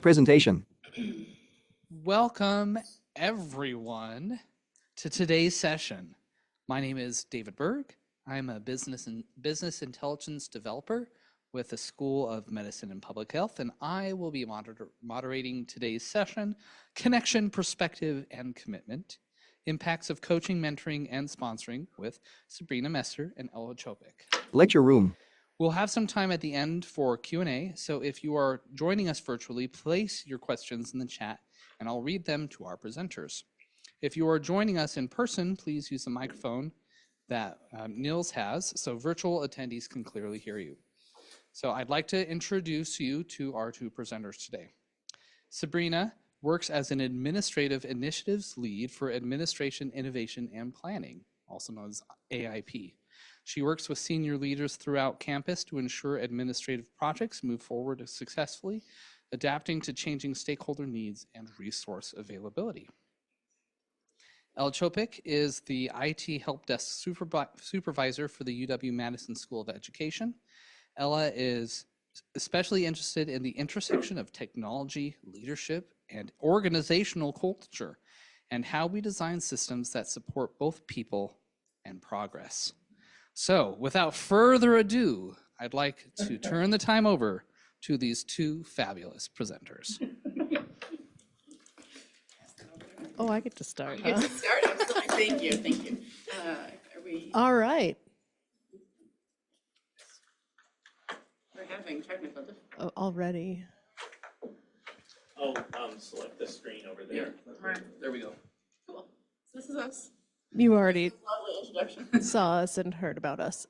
Presentation. Welcome, everyone, to today's session. My name is David Berg. I'm a business intelligence developer with the School of Medicine and Public Health, and I will be moderating today's session, Connection, Perspective, and Commitment, Impacts of Coaching, Mentoring, and Sponsoring with Sabrina Messer and Ella Chopik. Lecture room. We'll have some time at the end for Q&A, so if you are joining us virtually, place your questions in the chat, and I'll read them to our presenters. If you are joining us in person, please use the microphone that Nils has, so virtual attendees can clearly hear you. So I'd like to introduce you to our two presenters today. Sabrina works as an administrative initiatives lead for Administration, Innovation, and Planning, also known as AIP. She works with senior leaders throughout campus to ensure administrative projects move forward successfully, adapting to changing stakeholder needs and resource availability. Ella Chopik is the IT Help Desk Supervisor for the UW-Madison School of Education. Ella is especially interested in the intersection of technology, leadership, and organizational culture, and how we design systems that support both people and progress. So, without further ado, I'd like to turn the time over to these two fabulous presenters. Oh, I get to start. You get to start? Absolutely. Thank you. Are we? All right. We're having technical difficulties. Oh, already. Oh, select the screen over there. Right. There we go. Cool. So this is us. You already Lovely introduction. saw us and heard about us.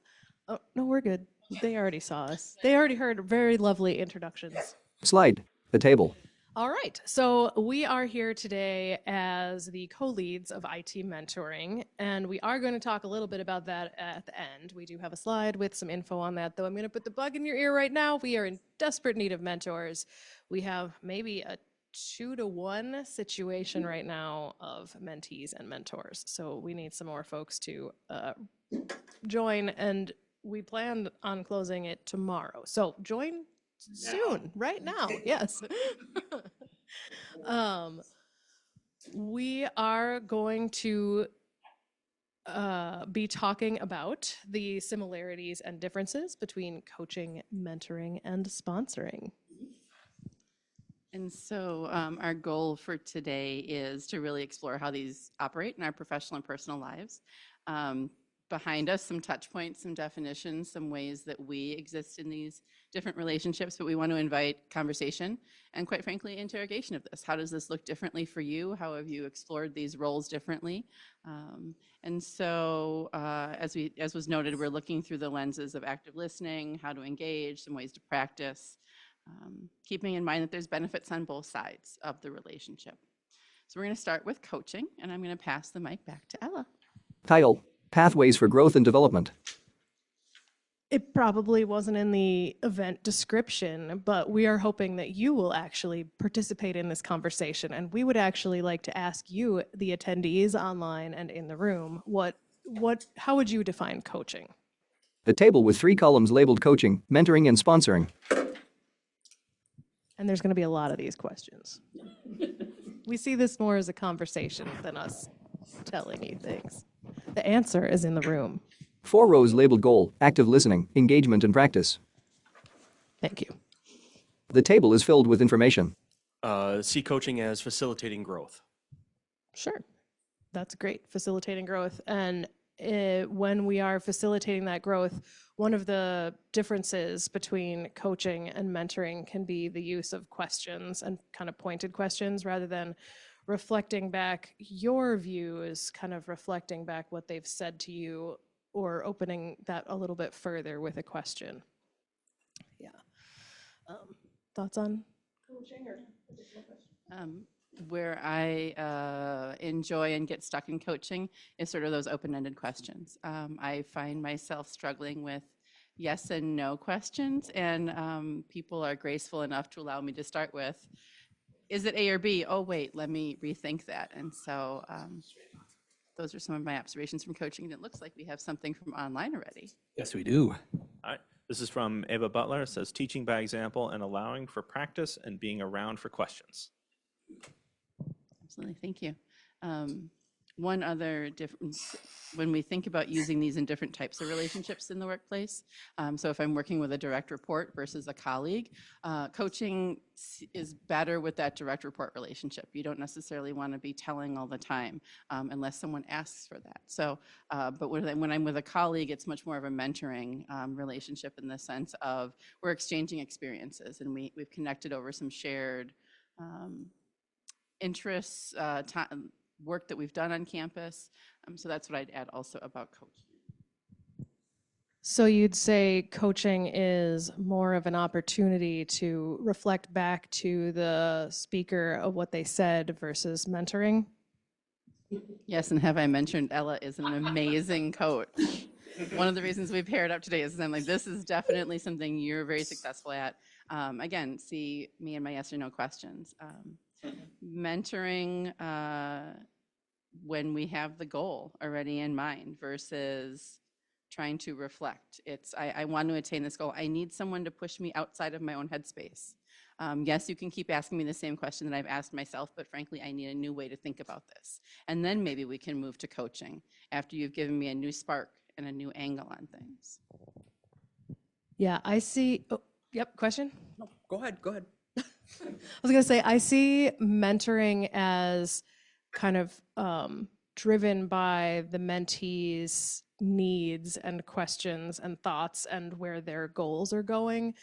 Oh, no, we're good. They already saw us. They already heard very lovely introductions. Slide. The table. All right. So we are here today as the co-leads of IT mentoring, and we are going to talk a little bit about that at the end. We do have a slide with some info on that, though I'm going to put the bug in your ear right now. We are in desperate need of mentors. We have maybe a 2-to-1 situation right now of mentees and mentors. So we need some more folks to join, and we plan on closing it tomorrow. So join soon, right now, yes. We are going to be talking about the similarities and differences between coaching, mentoring, and sponsoring. And so our goal for today is to really explore how these operate in our professional and personal lives. Behind us, some touch points, some definitions, some ways that we exist in these different relationships, but we want to invite conversation and, quite frankly, interrogation of this. How does this look differently for you? How have you explored these roles differently? And so, as was noted, we're looking through the lenses of active listening, how to engage, some ways to practice, keeping in mind that there's benefits on both sides of the relationship. So we're going to start with coaching, and I'm going to pass the mic back to Ella. Title. Pathways for Growth and Development. It probably wasn't in the event description, but we are hoping that you will actually participate in this conversation, and we would actually like to ask you, the attendees online and in the room, how would you define coaching? A table with 3 columns labeled coaching, mentoring, and sponsoring. And there's going to be a lot of these questions. We see this more as a conversation than us telling you things. The answer is in the room. 4 rows labeled goal, active listening, engagement, and practice. Thank you. The table is filled with information. See coaching as facilitating growth. Sure. That's great. Facilitating growth. And when we are facilitating that growth, one of the differences between coaching and mentoring can be the use of questions and kind of pointed questions rather than reflecting back your views, kind of reflecting back what they've said to you or opening that a little bit further with a question. Yeah. Thoughts on coaching or additional questions? Where I enjoy and get stuck in coaching is sort of those open-ended questions. I find myself struggling with yes and no questions, and people are graceful enough to allow me to start with, is it A or B? Oh, wait, let me rethink that. And so those are some of my observations from coaching. And it looks like we have something from online already. Yes, we do. All right. This is from Ava Butler. It says, teaching by example and allowing for practice and being around for questions. Absolutely, thank you. One other difference when we think about using these in different types of relationships in the workplace. So if I'm working with a direct report versus a colleague, coaching is better with that direct report relationship. You don't necessarily want to be telling all the time unless someone asks for that. So, but when I'm with a colleague, it's much more of a mentoring relationship in the sense of we're exchanging experiences and we've connected over some shared interests, work that we've done on campus. So that's what I'd add also about coaching. So you'd say coaching is more of an opportunity to reflect back to the speaker of what they said versus mentoring? Yes, and have I mentioned Ella is an amazing coach. One of the reasons we paired up today is I'm like, this is definitely something you're very successful at. Again, see me and my yes or no questions. Mentoring when we have the goal already in mind versus trying to reflect. It's, I want to attain this goal. I need someone to push me outside of my own headspace. Yes, you can keep asking me the same question that I've asked myself, but frankly, I need a new way to think about this. And then maybe we can move to coaching after you've given me a new spark and a new angle on things. Yeah, I see. Oh, yep, question? No, go ahead. I was going to say, I see mentoring as kind of driven by the mentee's needs and questions and thoughts and where their goals are going.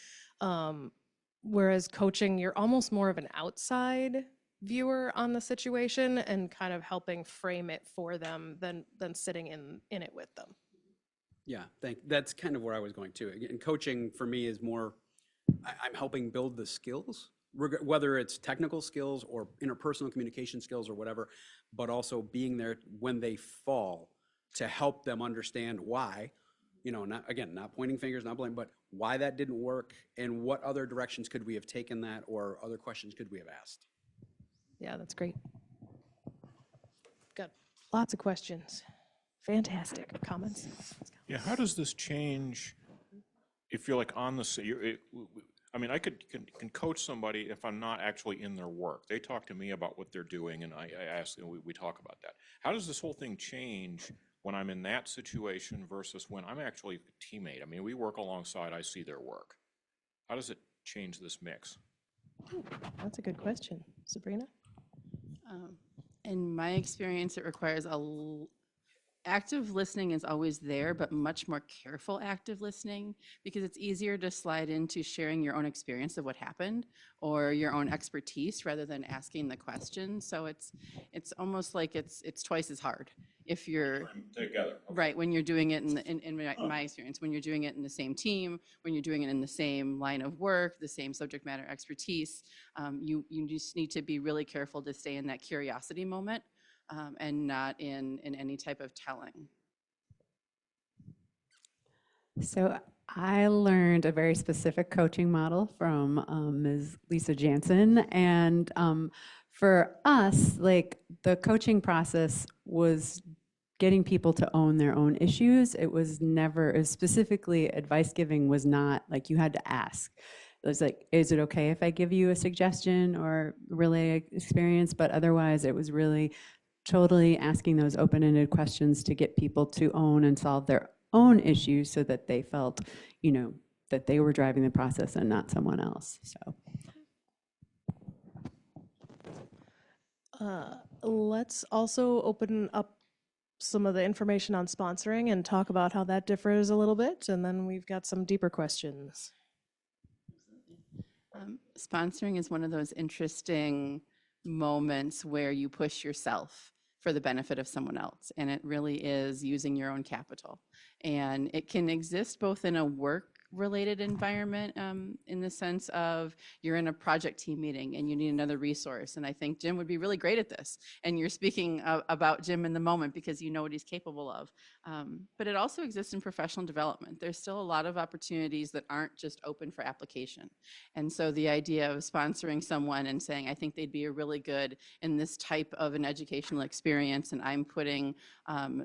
Whereas coaching, you're almost more of an outside viewer on the situation and kind of helping frame it for them than sitting in it with them. Yeah, that's kind of where I was going to. And coaching for me is more, I'm helping build the skills, whether it's technical skills or interpersonal communication skills or whatever, but also being there when they fall to help them understand why, not pointing fingers, not blaming, but why that didn't work and what other directions could we have taken that or other questions could we have asked. Yeah, that's great. Got lots of questions. Fantastic. Comments? Yeah, how does this change if you're like on the, I mean, I can coach somebody if I'm not actually in their work. They talk to me about what they're doing and I ask, and we talk about that. How does this whole thing change when I'm in that situation versus when I'm actually a teammate? I mean, we work alongside, I see their work. How does it change this mix? That's a good question. Sabrina? In my experience, it requires active listening is always there, but much more careful active listening, because it's easier to slide into sharing your own experience of what happened or your own expertise rather than asking the question. So it's almost like it's twice as hard if you're together. Right, when you're doing it in my experience, when you're doing it in the same team, when you're doing it in the same line of work, the same subject matter expertise, you just need to be really careful to stay in that curiosity moment. And not in any type of telling. So I learned a very specific coaching model from Ms. Lisa Jansen. And for us, like the coaching process was getting people to own their own issues. It was never, specifically advice giving was not like you had to ask. It was like, is it okay if I give you a suggestion or relay experience? But otherwise it was really totally asking those open-ended questions to get people to own and solve their own issues so that they felt, that they were driving the process and not someone else. So Let's also open up some of the information on sponsoring and talk about how that differs a little bit, and then we've got some deeper questions. Sponsoring is one of those interesting moments where you push yourself for the benefit of someone else, and it really is using your own capital. And it can exist both in a work-related environment, in the sense of you're in a project team meeting and you need another resource, and I think Jim would be really great at this, and you're speaking about Jim in the moment because you know what he's capable of. But it also exists in professional development. There's still a lot of opportunities that aren't just open for application, and so the idea of sponsoring someone and saying, I think they'd be a really good in this type of an educational experience, and I'm putting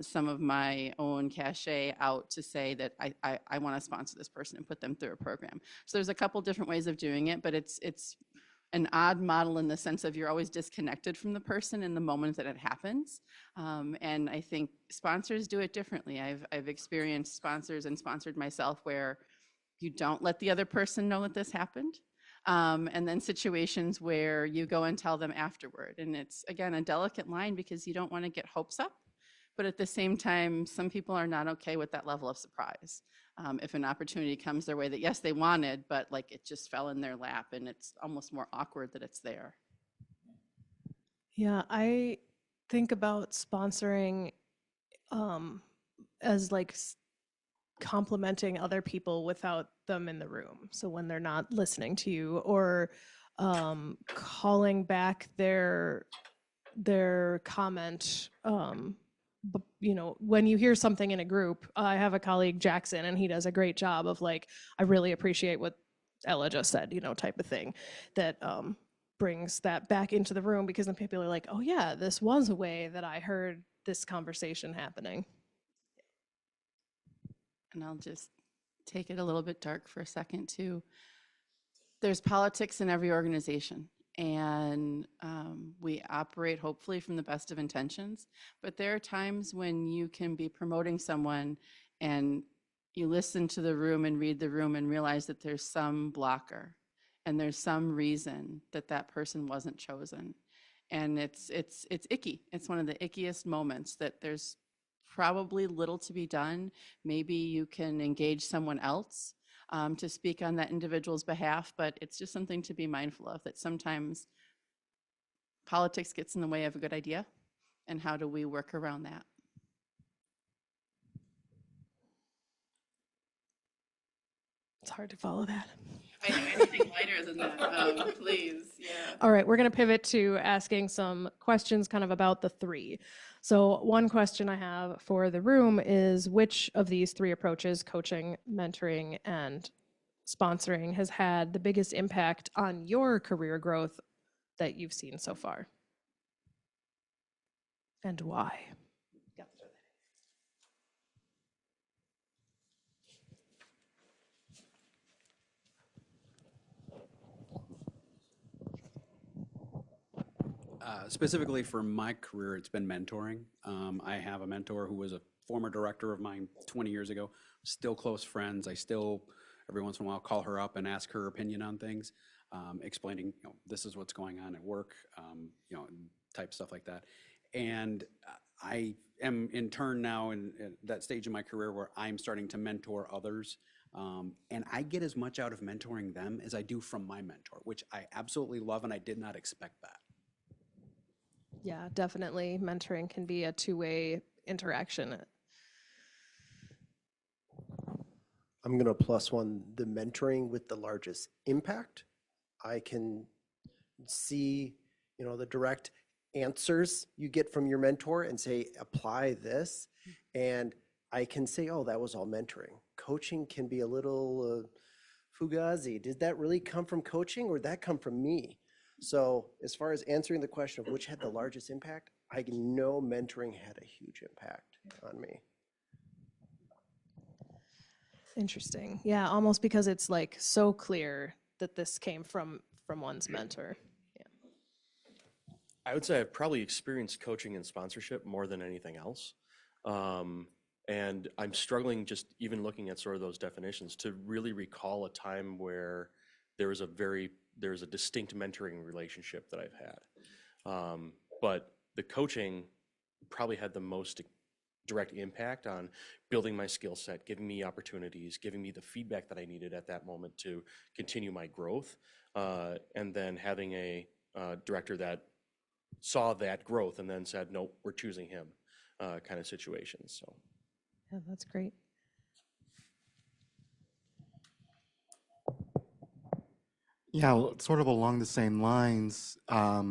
some of my own cachet out to say that I want to sponsor this person. person and put them through a program. So there's a couple different ways of doing it, but it's an odd model in the sense of you're always disconnected from the person in the moment that it happens. And I think sponsors do it differently. I've experienced sponsors and sponsored myself where you don't let the other person know that this happened. And then situations where you go and tell them afterward. And it's, again, a delicate line because you don't want to get hopes up. But at the same time, some people are not okay with that level of surprise. If an opportunity comes their way that, yes, they wanted, but like it just fell in their lap and it's almost more awkward that it's there. Yeah, I think about sponsoring as like complimenting other people without them in the room. So when they're not listening to you, or calling back their comment, you know, when you hear something in a group. I have a colleague, Jackson, and he does a great job of like, I really appreciate what Ella just said, you know, type of thing, that brings that back into the room, because then people are like, oh yeah, this was a way that I heard this conversation happening. And I'll just take it a little bit dark for a second too. There's politics in every organization, and we operate hopefully from the best of intentions, but there are times when you can be promoting someone and you listen to the room and read the room and realize that there's some blocker and there's some reason that that person wasn't chosen. And it's icky. It's one of the ickiest moments that there's probably little to be done. Maybe you can engage someone else to speak on that individual's behalf, but it's just something to be mindful of, that sometimes politics gets in the way of a good idea, and how do we work around that? It's hard to follow that. I know, anything lighter than that, please, yeah. All right, we're going to pivot to asking some questions kind of about the three. So one question I have for the room is, which of these three approaches, coaching, mentoring, and sponsoring, has had the biggest impact on your career growth that you've seen so far? And why? Specifically for my career, it's been mentoring. I have a mentor who was a former director of mine 20 years ago, still close friends. I still, every once in a while, call her up and ask her opinion on things, explaining, you know, this is what's going on at work, you know, type stuff like that. And I am in turn now in that stage of my career where I'm starting to mentor others. And I get as much out of mentoring them as I do from my mentor, which I absolutely love, and I did not expect that. Yeah, definitely. Mentoring can be a two-way interaction. I'm going to plus one the mentoring with the largest impact. I can see, you know, the direct answers you get from your mentor and say, apply this. And I can say, oh, that was all mentoring. Coaching can be a little fugazi. Did that really come from coaching, or did that come from me? So as far as answering the question of which had the largest impact, I know mentoring had a huge impact on me. Interesting. Yeah, almost because it's like so clear that this came from one's mentor. Yeah. I would say I've probably experienced coaching and sponsorship more than anything else. And I'm struggling, just even looking at sort of those definitions, to really recall a time where there's a distinct mentoring relationship that I've had. But the coaching probably had the most direct impact on building my skill set, giving me opportunities, giving me the feedback that I needed at that moment to continue my growth, and then having a director that saw that growth and then said, nope, we're choosing him, kind of situations. So. Yeah, that's great. Yeah, sort of along the same lines. A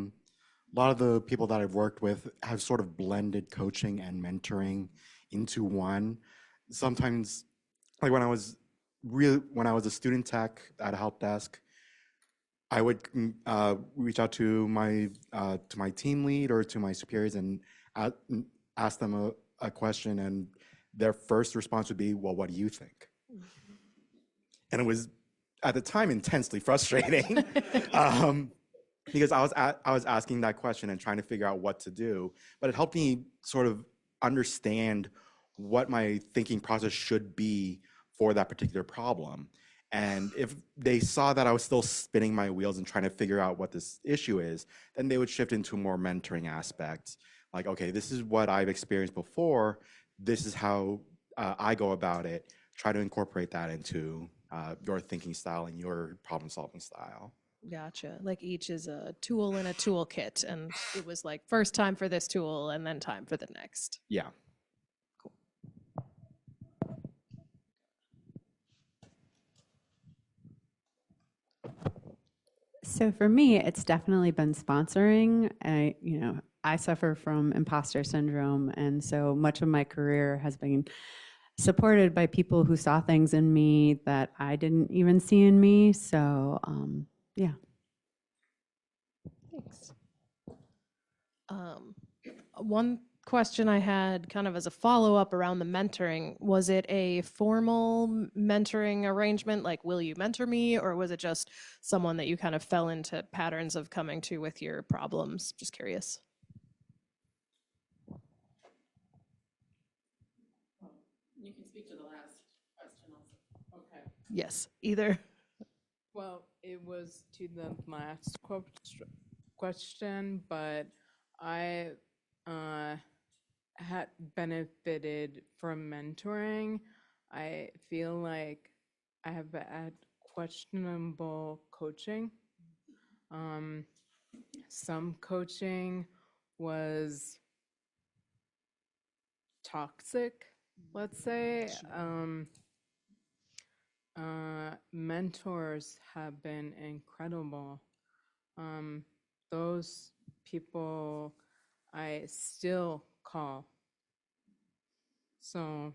lot of the people that I've worked with have sort of blended coaching and mentoring into one. Sometimes, like when I was a student tech at a help desk, I would reach out to my team lead or to my superiors and ask them a question, and their first response would be, "Well, what do you think?" And it was, at the time, intensely frustrating. Because I was asking that question and trying to figure out what to do, but it helped me sort of understand what my thinking process should be for that particular problem. And if they saw that I was still spinning my wheels and trying to figure out what this issue is, then they would shift into more mentoring aspects. Like, okay, this is what I've experienced before. This is how I go about it. Try to incorporate that into your thinking style and your problem solving style. Gotcha. Like each is a tool in a toolkit, and it was like first time for this tool and then time for the next. Yeah. So for me, it's definitely been sponsoring. I suffer from imposter syndrome, and so much of my career has been supported by people who saw things in me that I didn't even see in me. So, yeah. Thanks. One question I had kind of as a follow-up around the mentoring, was it a formal mentoring arrangement, like will you mentor me, or was it just someone that you kind of fell into patterns of coming to with your problems? Just curious. You can speak to the last question also. Okay. Yes, either. Well, it was to the last question, but I had benefited from mentoring. I feel like I have had questionable coaching. Some coaching was toxic, let's say. Mentors have been incredible. Those people I still call. So,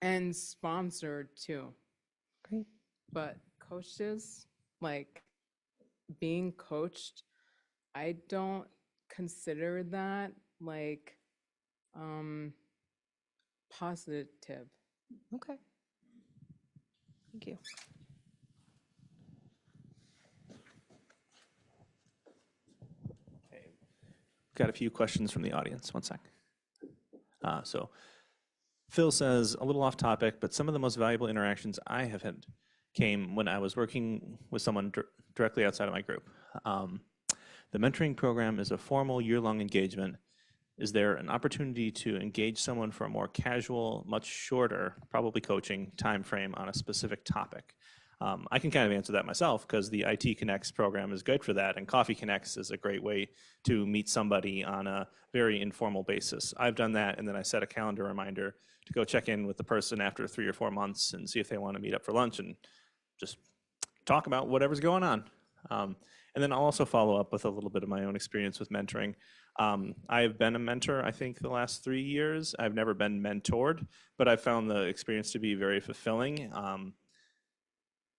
and sponsored too. Great. But coaches, like being coached, I don't consider that like positive. Okay. Thank you. Okay. Got a few questions from the audience. One sec. So Phil says, a little off topic, but some of the most valuable interactions I have had came when I was working with someone directly outside of my group. The mentoring program is a formal year-long engagement. Is there an opportunity to engage someone for a more casual, much shorter, probably coaching time frame on a specific topic? I can kind of answer that myself because the IT Connects program is good for that, and Coffee Connects is a great way to meet somebody on a very informal basis. I've done that, and then I set a calendar reminder to go check in with the person after 3 or 4 months and see if they want to meet up for lunch and just talk about whatever's going on. And then I'll also follow up with a little bit of my own experience with mentoring. I have been a mentor, I think, the last 3 years. I've never been mentored, but I've found the experience to be very fulfilling.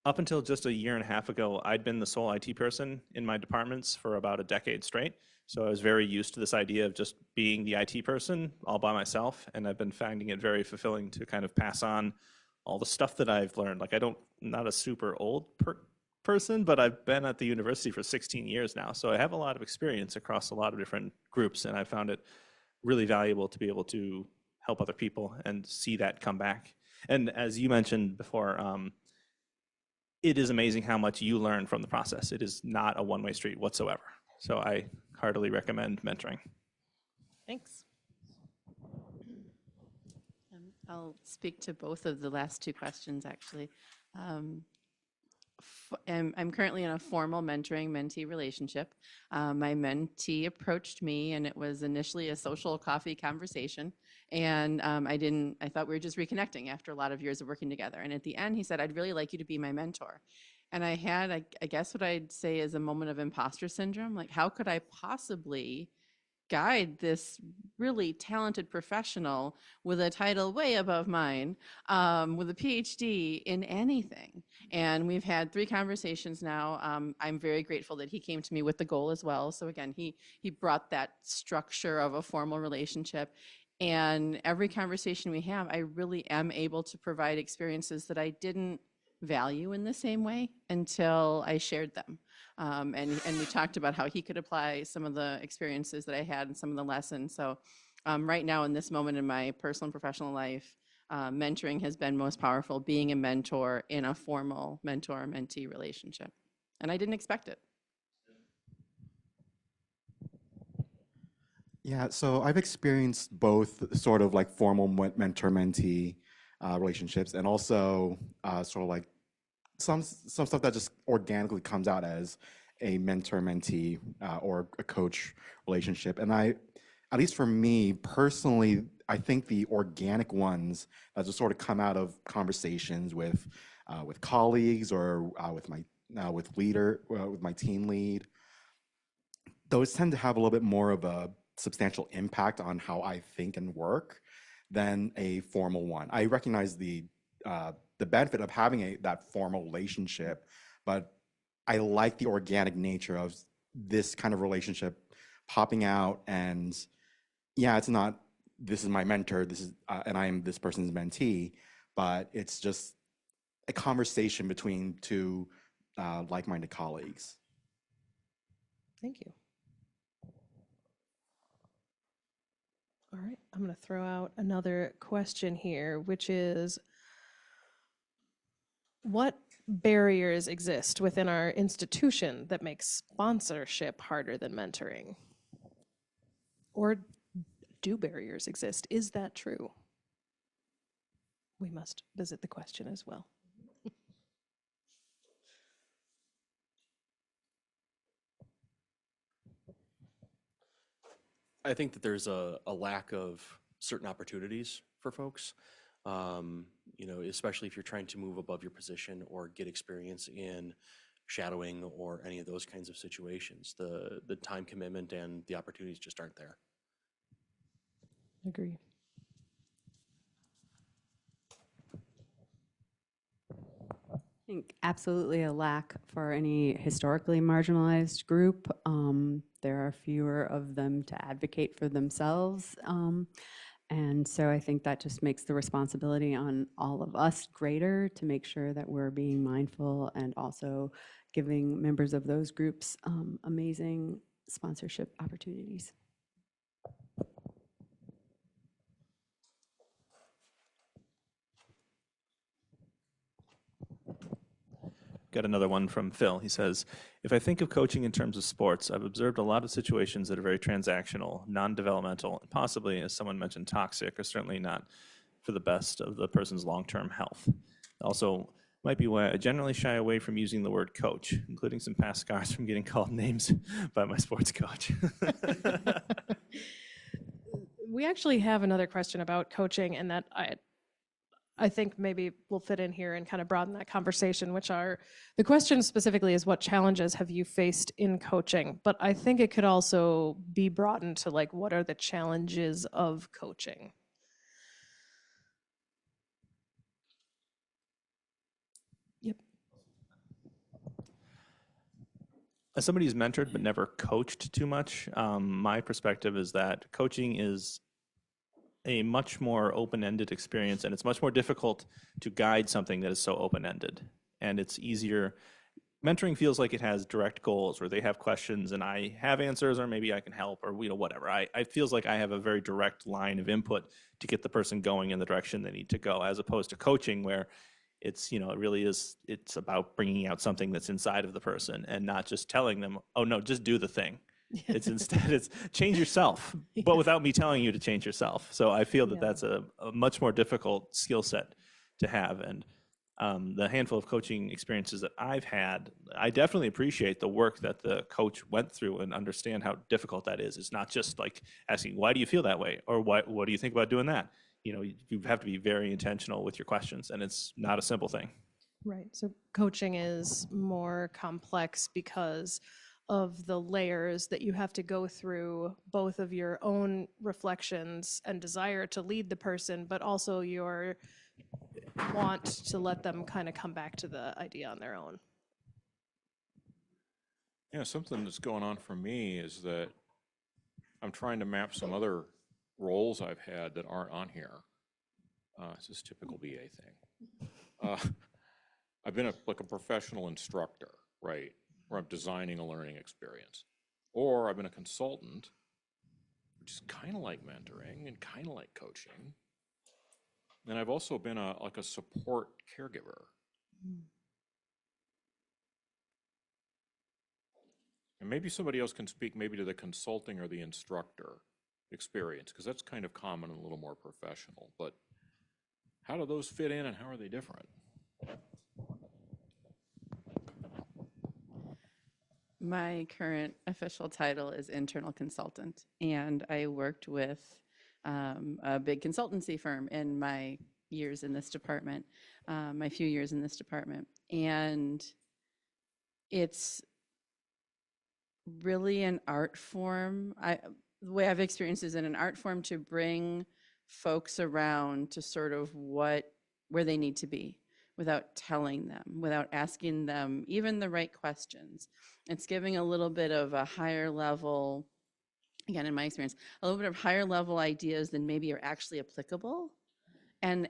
Up until just a year and a half ago, I'd been the sole IT person in my departments for about a decade straight. So I was very used to this idea of just being the IT person all by myself, and I've been finding it very fulfilling to kind of pass on all the stuff that I've learned. Like I'm not a super old person, but I've been at the university for 16 years now. So I have a lot of experience across a lot of different groups, and I found it really valuable to be able to help other people and see that come back. And as you mentioned before, it is amazing how much you learn from the process. It is not a one-way street whatsoever. So I heartily recommend mentoring. Thanks. I'll speak to both of the last two questions, actually. I'm currently in a formal mentoring-mentee relationship. My mentee approached me, and it was initially a social coffee conversation. And I thought we were just reconnecting after a lot of years of working together. And at the end, he said, I'd really like you to be my mentor. And I had, I guess what I'd say is a moment of imposter syndrome. Like, how could I possibly guide this really talented professional with a title way above mine, with a PhD in anything? And we've had 3 conversations now. I'm very grateful that he came to me with the goal as well. So again, he brought that structure of a formal relationship. And every conversation we have, I really am able to provide experiences that I didn't value in the same way until I shared them. And we talked about how he could apply some of the experiences that I had and some of the lessons. So right now in this moment in my personal and professional life, mentoring has been most powerful, being a mentor in a formal mentor-mentee relationship. And I didn't expect it. Yeah, so I've experienced both sort of like formal mentor-mentee relationships, and also sort of like some stuff that just organically comes out as a mentor-mentee or a coach relationship. And at least for me personally, I think the organic ones that just sort of come out of conversations with colleagues or with my team lead, those tend to have a little bit more of a substantial impact on how I think and work than a formal one. I recognize the benefit of having that formal relationship, but I like the organic nature of this kind of relationship popping out. And yeah, it's not, this is my mentor, and I am this person's mentee, but it's just a conversation between two like-minded colleagues. Thank you. All right, I'm going to throw out another question here, which is, what barriers exist within our institution that make sponsorship harder than mentoring? Or do barriers exist? Is that true? We must visit the question as well. I think that there's a lack of certain opportunities for folks, especially if you're trying to move above your position or get experience in shadowing or any of those kinds of situations. The time commitment and the opportunities just aren't there. Agree. I think absolutely a lack for any historically marginalized group. There are fewer of them to advocate for themselves. And so I think that just makes the responsibility on all of us greater to make sure that we're being mindful and also giving members of those groups amazing sponsorship opportunities. Got another one from Phil. He says, if I think of coaching in terms of sports, I've observed a lot of situations that are very transactional, non-developmental, and possibly, as someone mentioned, toxic, or certainly not for the best of the person's long-term health. Also, might be why I generally shy away from using the word coach, including some past scars from getting called names by my sports coach. We actually have another question about coaching, and that I think maybe will fit in here and kind of broaden that conversation, which are, the question specifically is, what challenges have you faced in coaching? But I think it could also be broadened to like, what are the challenges of coaching? Yep. As somebody who's mentored but never coached too much, my perspective is that coaching is a much more open-ended experience, and it's much more difficult to guide something that is so open-ended. And it's easier. Mentoring feels like it has direct goals where they have questions and I have answers, or maybe I can help, or whatever. It feels like I have a very direct line of input to get the person going in the direction they need to go, as opposed to coaching where it's, it really is, it's about bringing out something that's inside of the person and not just telling them, oh no, just do the thing. It's instead, it's change yourself, but without me telling you to change yourself. So I feel that that's a much more difficult skill set to have. And the handful of coaching experiences that I've had, I definitely appreciate the work that the coach went through and understand how difficult that is. It's not just like asking, why do you feel that way? Or what do you think about doing that? You have to be very intentional with your questions, and it's not a simple thing. Right. So coaching is more complex because of the layers that you have to go through, both of your own reflections and desire to lead the person, but also your want to let them kind of come back to the idea on their own. Yeah, something that's going on for me is that I'm trying to map some other roles I've had that aren't on here. It's this typical BA thing. I've been like a professional instructor, right, where I'm designing a learning experience. Or I've been a consultant, which is kind of like mentoring and kind of like coaching. And I've also been like a support caregiver. And maybe somebody else can speak maybe to the consulting or the instructor experience, because that's kind of common and a little more professional. But how do those fit in and how are they different? My current official title is internal consultant, and I worked with a big consultancy firm in my years in this department, my few years in this department. And it's really an art form. The way I've experienced is in an art form to bring folks around to sort of where they need to be without telling them, without asking them even the right questions. It's giving a little bit of a higher level, again, in my experience, a little bit of higher level ideas than maybe are actually applicable. And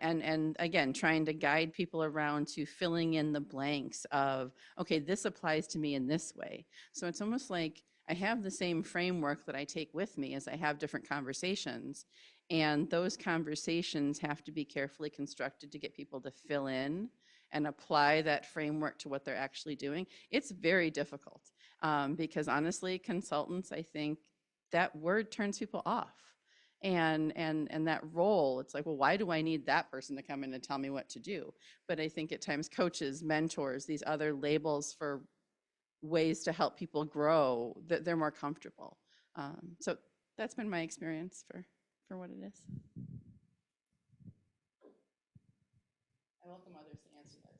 again, trying to guide people around to filling in the blanks of, okay, this applies to me in this way. So it's almost like I have the same framework that I take with me as I have different conversations. And those conversations have to be carefully constructed to get people to fill in and apply that framework to what they're actually doing. It's very difficult because honestly, consultants, I think that word turns people off. And that role, it's like, well, why do I need that person to come in and tell me what to do? But I think at times coaches, mentors, these other labels for ways to help people grow, that they're more comfortable. So that's been my experience for what it is. I welcome others to answer those.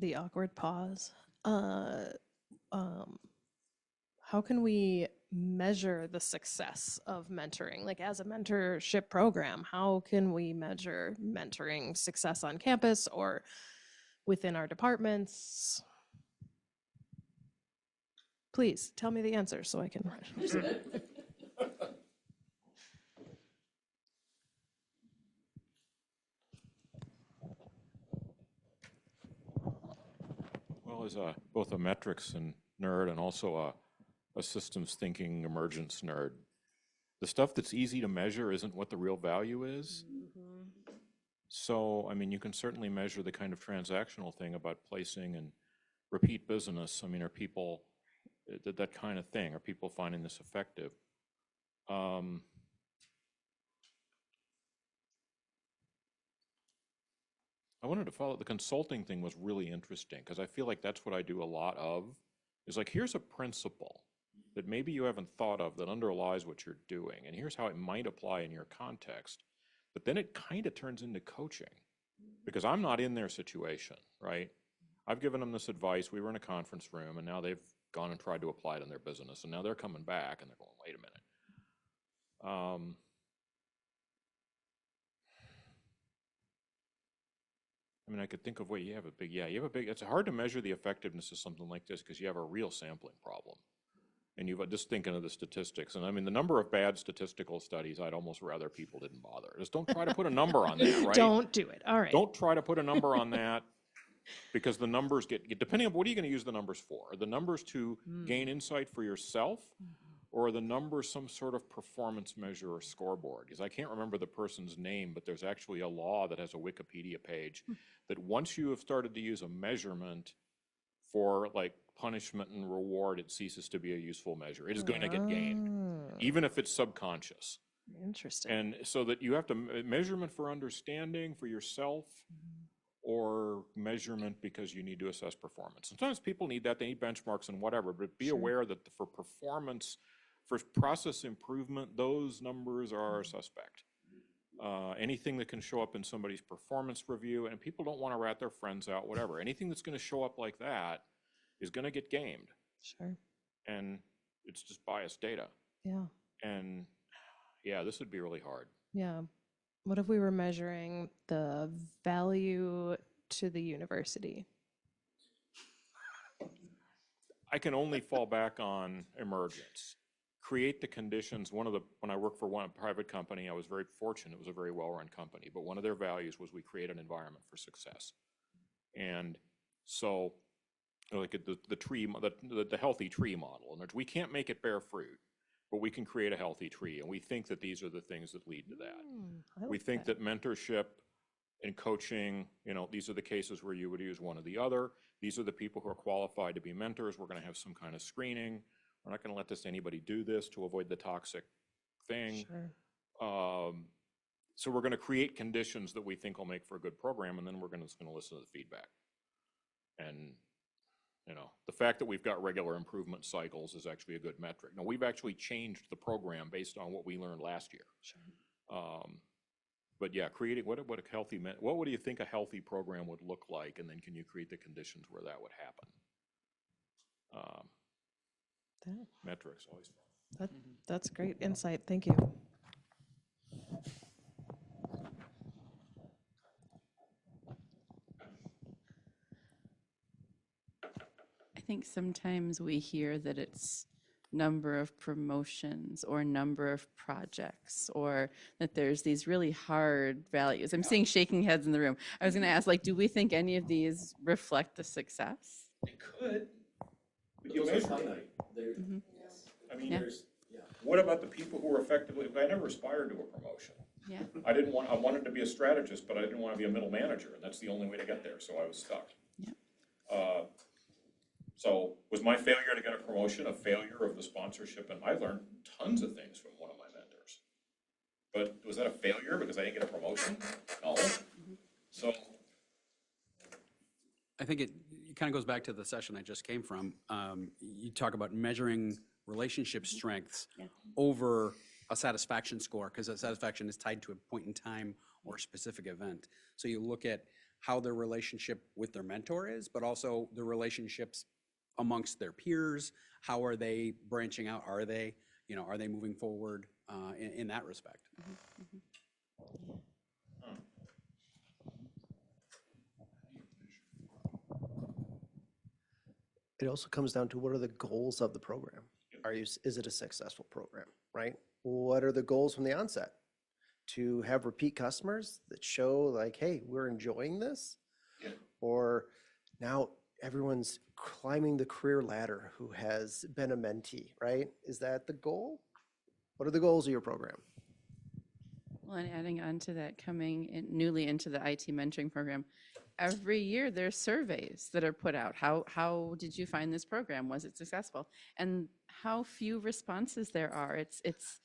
The awkward pause. How can we measure the success of mentoring? Like as a mentorship program, how can we measure mentoring success on campus or within our departments? Please tell me the answer so I can. Well, as both a metrics and nerd and also a systems thinking emergence nerd, the stuff that's easy to measure isn't what the real value is. So, I mean, you can certainly measure the kind of transactional thing about placing and repeat business. I mean, are people, that kind of thing, are people finding this effective? I wanted to follow, the consulting thing was really interesting because I feel like that's what I do a lot of, is like, here's a principle that maybe you haven't thought of that underlies what you're doing, and here's how it might apply in your context. But then it kind of turns into coaching because I'm not in their situation, right? I've given them this advice. We were in a conference room, and now they've gone and tried to apply it in their business, and now they're coming back, and they're going, wait a minute. I mean, I could think of, wait, you have a big, it's hard to measure the effectiveness of something like this because you have a real sampling problem. And you've just thinking of the statistics. And I mean, the number of bad statistical studies, I'd almost rather people didn't bother. Just don't try to put a number on that, right? Don't do it. All right. Don't try to put a number on that because the numbers get depending on what are you going to use the numbers for? Are the numbers to gain insight for yourself? Or are the numbers some sort of performance measure or scoreboard? Because I can't remember the person's name, but there's actually a law that has a Wikipedia page that once you have started to use a measurement for like punishment and reward, it ceases to be a useful measure. It is going to get gained, even if it's subconscious. Interesting. And so that you have to measurement for understanding for yourself or measurement because you need to assess performance. Sometimes people need that, they need benchmarks and whatever, but be aware that for performance, for process improvement, those numbers are suspect. Anything that can show up in somebody's performance review, and people don't want to rat their friends out, whatever. Anything that's going to show up like that is going to get gamed. Sure. And it's just biased data. Yeah. And yeah, this would be really hard. Yeah. What if we were measuring the value to the university? I can only fall back on emergence. Create the conditions. When I worked for one private company, I was very fortunate. It was a very well-run company, but one of their values was we create an environment for success. And so, like the healthy tree model, and we can't make it bear fruit, but we can create a healthy tree, and we think that these are the things that lead to that. We think that mentorship and coaching, these are the cases where you would use one or the other. These are the people who are qualified to be mentors. We're going to have some kind of screening. We're not going to let anybody do this to avoid the toxic thing. Sure. So we're going to create conditions that we think will make for a good program, and then we're just going to listen to the feedback. And the fact that we've got regular improvement cycles is actually a good metric. Now, we've actually changed the program based on what we learned last year. Sure. But yeah, creating what do you think a healthy program would look like, and then can you create the conditions where that would happen? Metrics always fun. That's great insight. Thank you. I think sometimes we hear that it's number of promotions or number of projects, or that there's these really hard values. I'm seeing shaking heads in the room. I was going to ask, do we think any of these reflect the success? It could. But you measure it. Mm-hmm. I mean, what about the people who are effectively, I never aspired to a promotion. Yeah. I wanted to be a strategist, but I didn't want to be a middle manager, and that's the only way to get there, so I was stuck. Yeah. So was my failure to get a promotion a failure of the sponsorship? And I learned tons of things from one of my mentors. But was that a failure because I didn't get a promotion? No. So I think it kind of goes back to the session I just came from. You talk about measuring relationship strengths over a satisfaction score, because that satisfaction is tied to a point in time or a specific event. So you look at how their relationship with their mentor is, but also the relationships amongst their peers. How are they branching out? Are they moving forward in that respect? It also comes down to what are the goals of the program? Is it a successful program, right? What are the goals from the onset? To have repeat customers that show like, hey, we're enjoying this? Or now everyone's climbing the career ladder who has been a mentee, right? Is that the goal? What are the goals of your program? Well, and adding on to that, coming newly into the IT mentoring program, every year there's surveys that are put out. How did you find this program? Was it successful? And how few responses there are. It's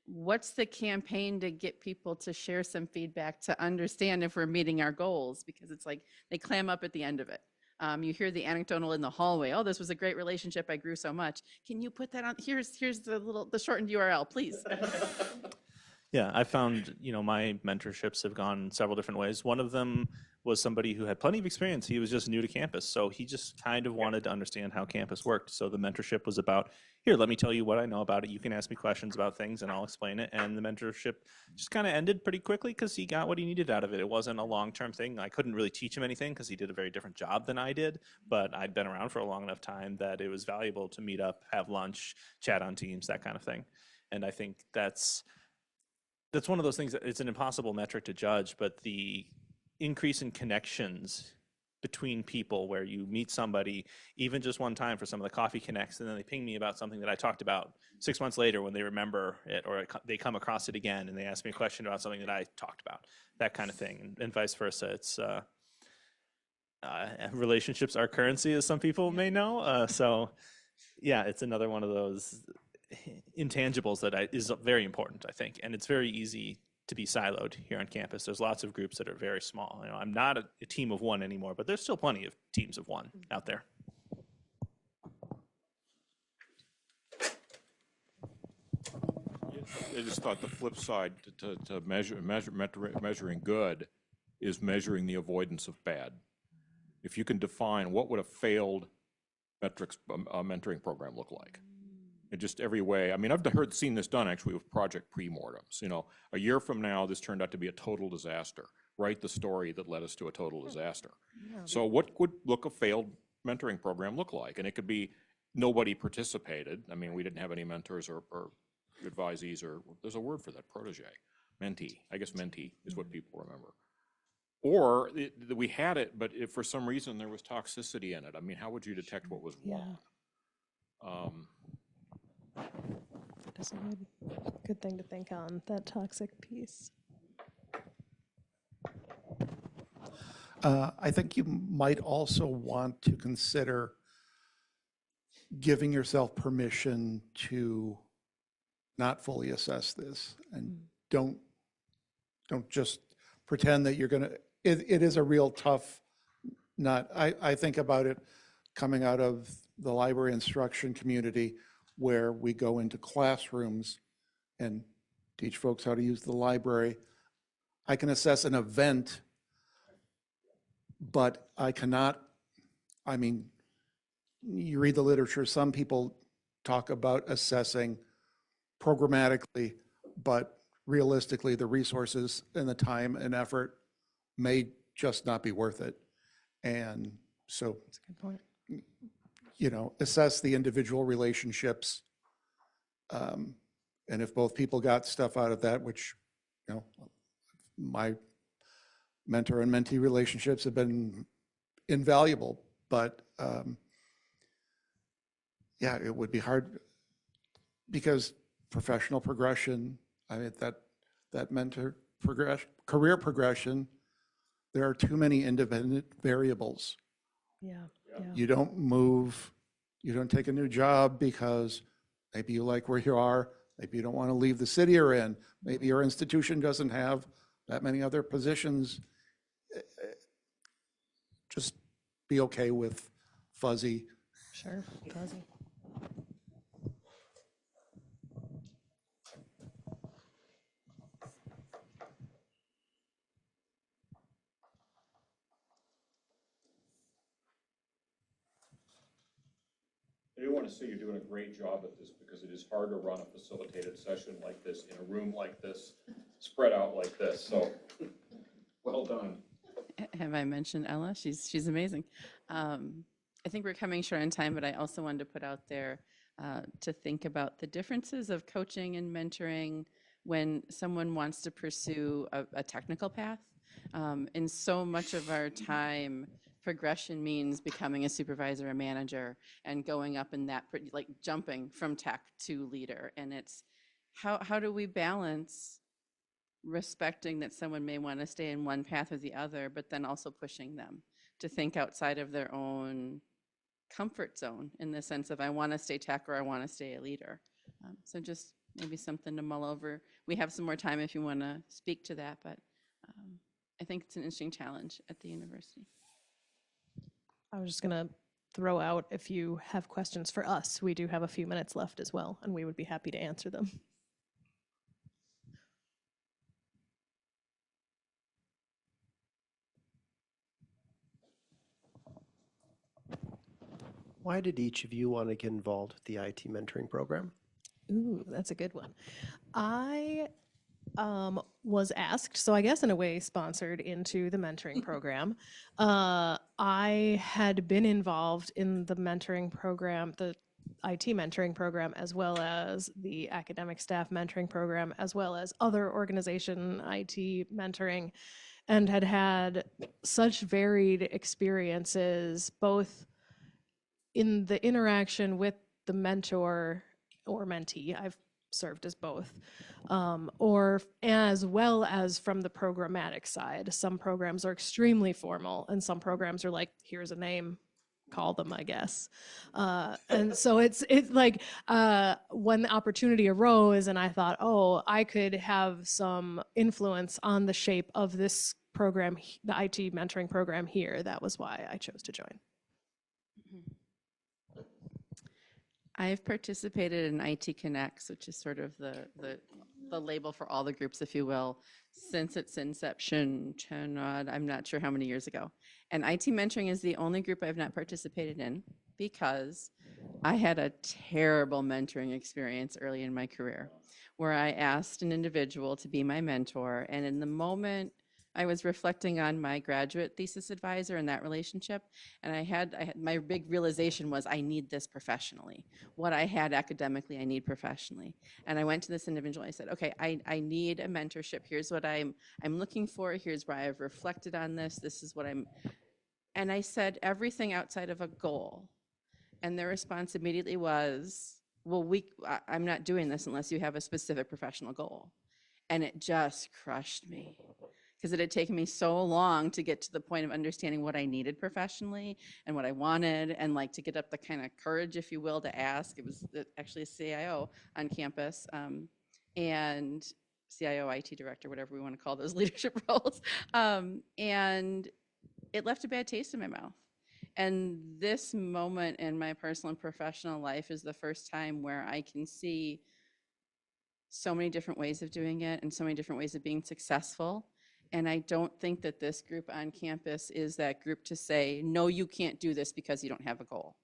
what's the campaign to get people to share some feedback to understand if we're meeting our goals? Because it's like they clam up at the end of it. You hear the anecdotal in the hallway. Oh, this was a great relationship. I grew so much. Can you put that on? Here's the shortened URL, please. Yeah, I found, my mentorships have gone several different ways. One of them was somebody who had plenty of experience. He was just new to campus, so he just kind of wanted to understand how campus worked. So the mentorship was about, here, let me tell you what I know about it. You can ask me questions about things, and I'll explain it. And the mentorship just kind of ended pretty quickly because he got what he needed out of it. It wasn't a long-term thing. I couldn't really teach him anything because he did a very different job than I did, but I'd been around for a long enough time that it was valuable to meet up, have lunch, chat on Teams, that kind of thing. And I think that's one of those things that it's an impossible metric to judge, but the increase in connections between people where you meet somebody even just one time for some of the coffee connects, and then they ping me about something that I talked about 6 months later when they remember it, or they come across it again and they ask me a question about something that I talked about, that kind of thing, and vice versa. It's relationships are currency, as some people may know. So yeah, it's another one of those intangibles that is very important, I think, and it's very easy to be siloed here on campus. There's lots of groups that are very small. I'm not a team of one anymore, but there's still plenty of teams of one out there. I just thought the flip side to measuring good is measuring the avoidance of bad. If you can define what would a failed mentoring program look like, in just every way. I mean, I've seen this done actually with project pre-mortems. A year from now, this turned out to be a total disaster. Write the story that led us to a total disaster. So what would a failed mentoring program look like? And it could be nobody participated. I mean, we didn't have any mentors or advisees, or there's a word for that, protege, mentee. I guess mentee is what people remember. Or we had it, but if for some reason there was toxicity in it, I mean, how would you detect what was wrong? That's a good thing to think on, that toxic piece. I think you might also want to consider giving yourself permission to not fully assess this, and don't just pretend that you're gonna, it is a real tough nut. I think about it coming out of the library instruction community, where we go into classrooms and teach folks how to use the library. I can assess an event, but I cannot, I mean, you read the literature, some people talk about assessing programmatically, but realistically, the resources and the time and effort may just not be worth it. And so, That's a good point. you know, assess the individual relationships. And if both people got stuff out of that, which, you know, my mentor and mentee relationships have been invaluable, but yeah, it would be hard because professional progression, I mean, that mentor progression, career progression, there are too many independent variables. Yeah. You don't move, you don't take a new job because maybe you like where you are, maybe you don't want to leave the city you're in, maybe your institution doesn't have that many other positions. Just be okay with fuzzy. Sure, fuzzy. I do want to say you're doing a great job at this, because it is hard to run a facilitated session like this in a room like this, spread out like this. So well done. Have I mentioned Ella? She's amazing. I think we're coming short on time, but I also wanted to put out there to think about the differences of coaching and mentoring when someone wants to pursue a technical path. And so much of our time, progression means becoming a supervisor, a manager, and going up in that, like jumping from tech to leader. And it's how do we balance respecting that someone may want to stay in one path or the other, but then also pushing them to think outside of their own comfort zone, in the sense of I want to stay tech or I want to stay a leader. So just maybe something to mull over. We have some more time if you want to speak to that, but I think it's an interesting challenge at the university. I was just going to throw out, if you have questions for us, we do have a few minutes left as well, and we would be happy to answer them. Why did each of you want to get involved with the IT mentoring program? Ooh, that's a good one. I was asked, so I guess in a way sponsored into the mentoring program. I had been involved in the mentoring program, the IT mentoring program, as well as the academic staff mentoring program, as well as other organization IT mentoring, and had had such varied experiences, both in the interaction with the mentor or mentee. I've served as both, or as well as from the programmatic side. Some programs are extremely formal, and some programs are like, here's a name, call them, I guess. And so it's like when the opportunity arose and I thought, oh, I could have some influence on the shape of this program, the IT mentoring program here, that was why I chose to join. I've participated in IT Connects, which is sort of the label for all the groups, if you will, since its inception, I'm not sure how many years ago. And IT mentoring is the only group I've not participated in, because I had a terrible mentoring experience early in my career, where I asked an individual to be my mentor, and in the moment I was reflecting on my graduate thesis advisor and that relationship, and I had my big realization was I need this professionally. What I had academically, I need professionally. And I went to this individual. I said, okay, I need a mentorship. Here's what I'm looking for. Here's where I've reflected on this. This is what and I said everything outside of a goal. And their response immediately was, well, I'm not doing this unless you have a specific professional goal. And it just crushed me because it had taken me so long to get to the point of understanding what I needed professionally and what I wanted, and like to get up the kind of courage, if you will, to ask. It was actually a CIO on campus, and CIO, IT director, whatever we want to call those leadership roles. And it left a bad taste in my mouth. And this moment in my personal and professional life is the first time where I can see so many different ways of doing it and so many different ways of being successful. And I don't think that this group on campus is that group to say, no, you can't do this because you don't have a goal.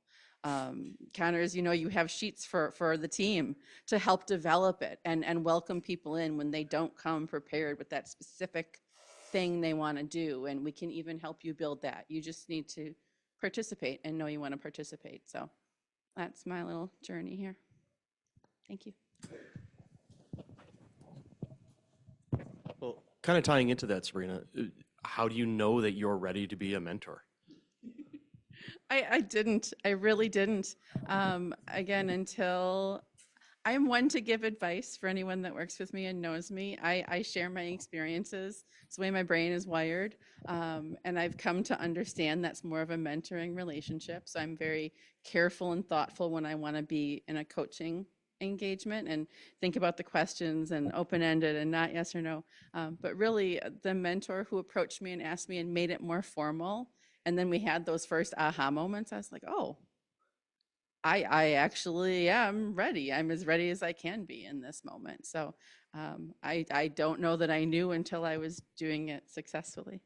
Connors, you have sheets for the team to help develop it and welcome people in when they don't come prepared with that specific thing they want to do. And we can even help you build that. You just need to participate and know you want to participate. So that's my little journey here. Thank you. Well, kind of tying into that, Sabrina, how do you know that you're ready to be a mentor? I didn't. I really didn't. Again, until I'm one to give advice for anyone that works with me and knows me. I share my experiences. It's the way my brain is wired. And I've come to understand that's more of a mentoring relationship. So I'm very careful and thoughtful when I want to be in a coaching engagement and think about the questions and open-ended and not yes or no. But really, the mentor who approached me and asked me and made it more formal, and then we had those first aha moments, I was like, oh, I actually am ready. I'm as ready as I can be in this moment. So I don't know that I knew until I was doing it successfully.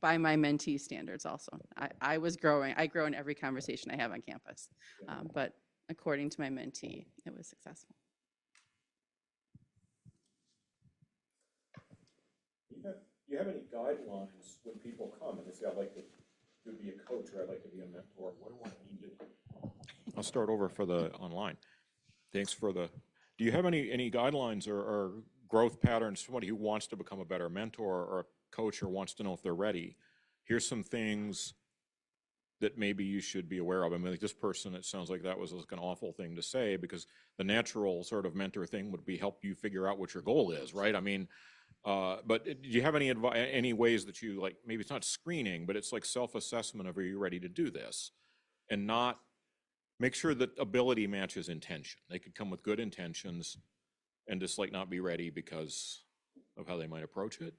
By my mentee standards also. I was growing. I grow in every conversation I have on campus. But according to my mentee, it was successful. Do you have any guidelines when people come and they say, I'd like to be a coach or I'd like to be a mentor? What do I need to do? I'll start over for the online. Thanks for the, do you have any guidelines or growth patterns, somebody who wants to become a better mentor or a coach or wants to know if they're ready? Here's some things that maybe you should be aware of. I mean, like this person, it sounds like that was like an awful thing to say, because the natural sort of mentor thing would be help you figure out what your goal is, right? I mean, but do you have any ways that you, like, maybe it's not screening, but it's like self-assessment of, are you ready to do this? And not, make sure that ability matches intention. They could come with good intentions and just like not be ready because of how they might approach it.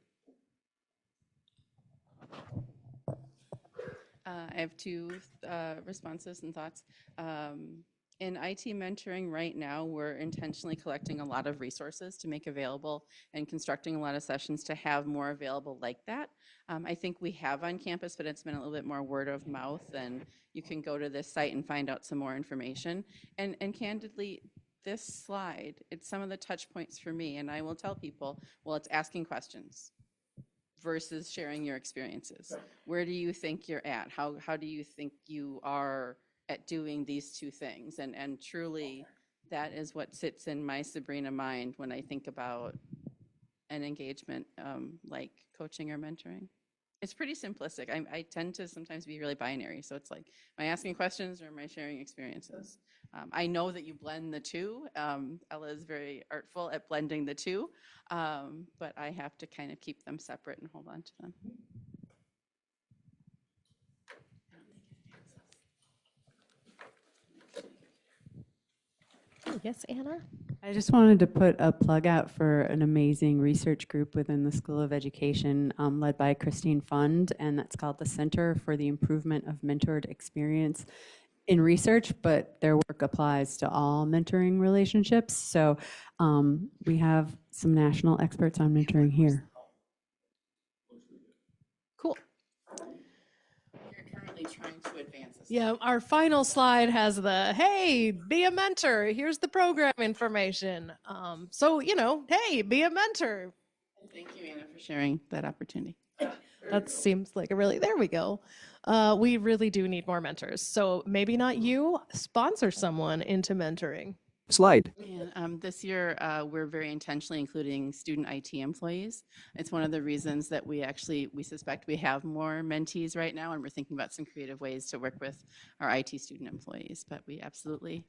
I have two responses and thoughts. In IT mentoring right now, we're intentionally collecting a lot of resources to make available and constructing a lot of sessions to have more available like that. I think we have on campus, but it's been a little bit more word of mouth, and you can go to this site and find out some more information. And candidly, this slide, it's some of the touch points for me, and I will tell people, well, it's asking questions versus sharing your experiences. Where do you think you're at? How do you think you are at doing these two things? And truly, that is what sits in my Sabrina mind when I think about an engagement like coaching or mentoring. It's pretty simplistic. I tend to sometimes be really binary. So it's like, am I asking questions or am I sharing experiences? I know that you blend the two. Ella is very artful at blending the two, but I have to kind of keep them separate and hold on to them. Yes, Anna? I just wanted to put a plug out for an amazing research group within the School of Education led by Christine Fund, and that's called the Center for the Improvement of Mentored Experience in Research, but their work applies to all mentoring relationships. So we have some national experts on mentoring here. Cool. You're currently trying to advance this. Yeah, our final slide has the, hey, be a mentor. Here's the program information. So, hey, be a mentor. Thank you, Anna, for sharing that opportunity. That seems like there we go. We really do need more mentors. So maybe not you, sponsor someone into mentoring. Slide. And this year, we're very intentionally including student IT employees. It's one of the reasons that we suspect we have more mentees right now, and we're thinking about some creative ways to work with our IT student employees. But we absolutely,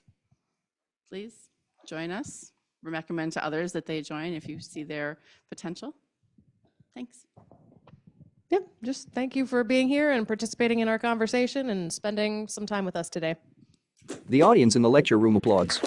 please join us. We recommend to others that they join if you see their potential. Thanks. Yeah, just thank you for being here and participating in our conversation and spending some time with us today. The audience in the lecture room applauds.